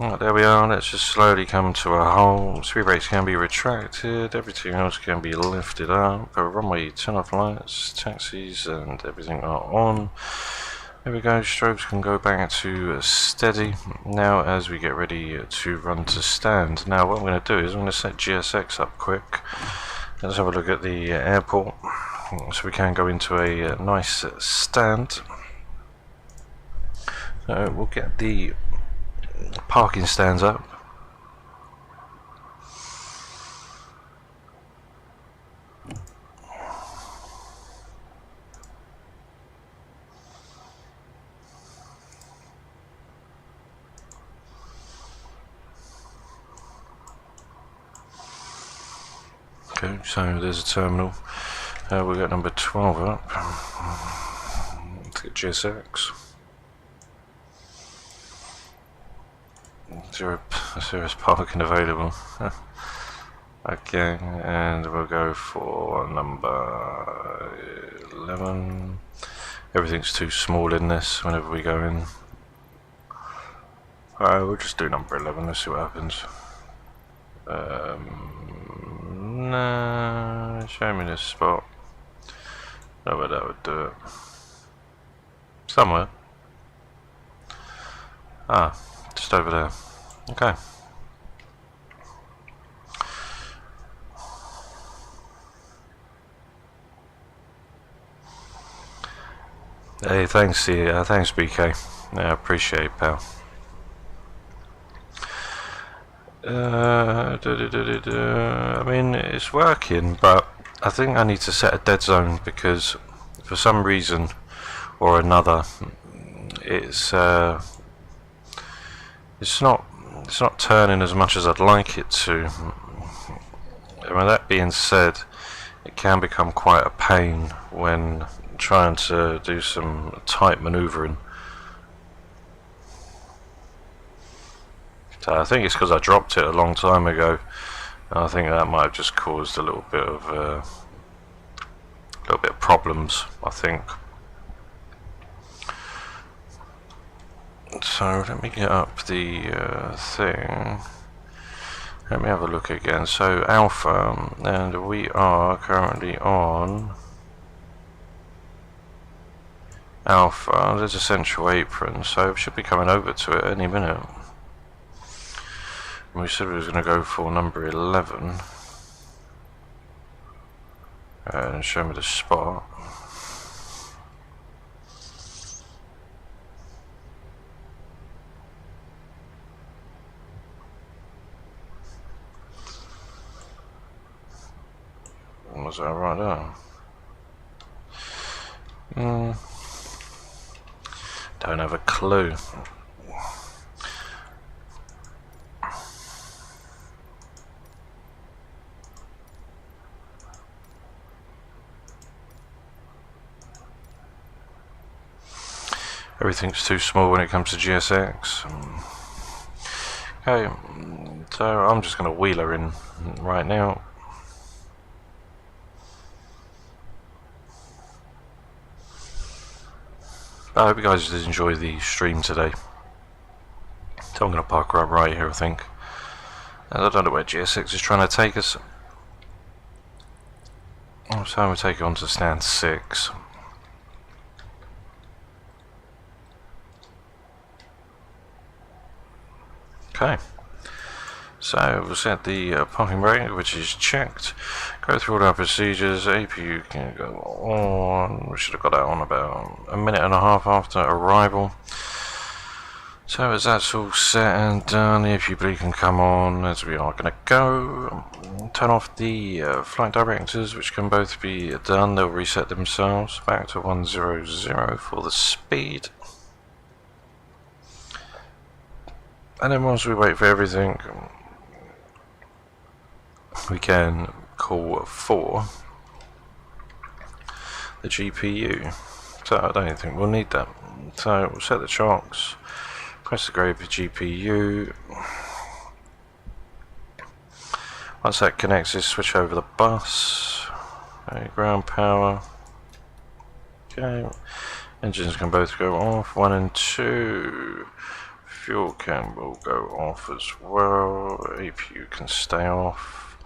Right, there we are. Let's just slowly come to a halt. Speed brakes can be retracted, everything else can be lifted up. Runway turn off lights, taxis and everything are on. There we go, strobes can go back to steady. Now as we get ready to run to stand. Now what I'm going to do is I'm going to set GSX up quick. Let's have a look at the airport. So we can go into a nice stand. So we'll get the parking stands up. Okay, so there's a terminal. We've got number 12 up. Let's get GSX. Zero parking available. Okay, and we'll go for number 11. Everything's too small in this whenever we go in. Alright, we'll just do number 11, let's see what happens. Nah, show me this spot. No, but that would do it. Somewhere. Ah, just over there. Okay. Hey, thanks BK. Yeah, appreciate it, pal. I mean, it's working, but I think I need to set a dead zone because for some reason or another, it's not turning as much as I'd like it to. I mean, that being said, it can become quite a pain when trying to do some tight manoeuvring. So I think it's because I dropped it a long time ago. I think that might have just caused a little bit of problems, I think. So let me get up the thing. Let me have a look again. So Alpha, and we are currently on Alpha. There's a central apron, so we should be coming over to it any minute. We said we was going to go for number 11 and show me the spot. Was that right there? Don't have a clue. Everything's too small when it comes to GSX. Okay, so I'm just going to wheel her in right now. I hope you guys did enjoy the stream today. So I'm going to park her up right here, I think. And I don't know where GSX is trying to take us. So I'm going to take it on to stand 6. Okay, so we'll set the parking brake, which is checked. Go through all our procedures. APU can go on. We should have got that on about a minute and a half after arrival. So as that's all set and done, the APU bleed can come on as we are going to go. Turn off the flight directors, which can both be done. They'll reset themselves back to 100 for the speed. And then once we wait for everything, we can call for the GPU. So I don't think we'll need that. So we'll set the chocks, press the grey for GPU. Once that connects, just switch over the bus. Okay, ground power. Okay. Engines can both go off. 1 and 2. Fuel can will go off as well. APU can stay off.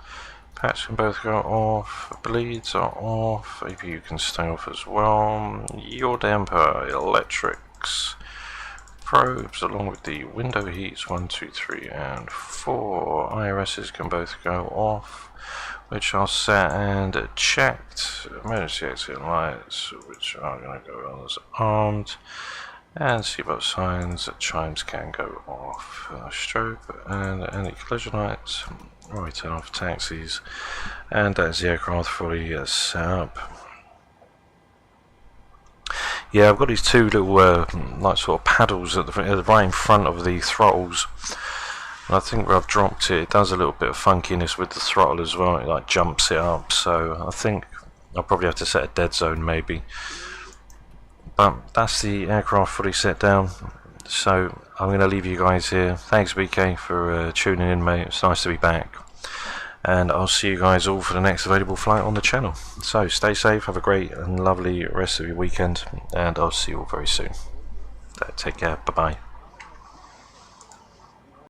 Pats can both go off. Bleeds are off. APU can stay off as well. Yaw damper, electrics, probes along with the window heats 1, 2, 3 and 4. IRSs can both go off, which are set and checked. Emergency exit lights, which are going to go on as armed. And seatbelt signs, chimes can go off. Strobe and any collision lights. Right, turn off taxis. And that's the aircraft fully set up. Yeah, I've got these two little like sort of paddles at the right in front of the throttles. And I think where I've dropped it, it does a little bit of funkiness with the throttle as well. It like jumps it up. So I think I'll probably have to set a dead zone maybe. But that's the aircraft fully set down. So I'm going to leave you guys here. Thanks BK for tuning in, mate. It's nice to be back. And I'll see you guys all for the next available flight on the channel. So stay safe, have a great and lovely rest of your weekend, and I'll see you all very soon. Take care, bye bye.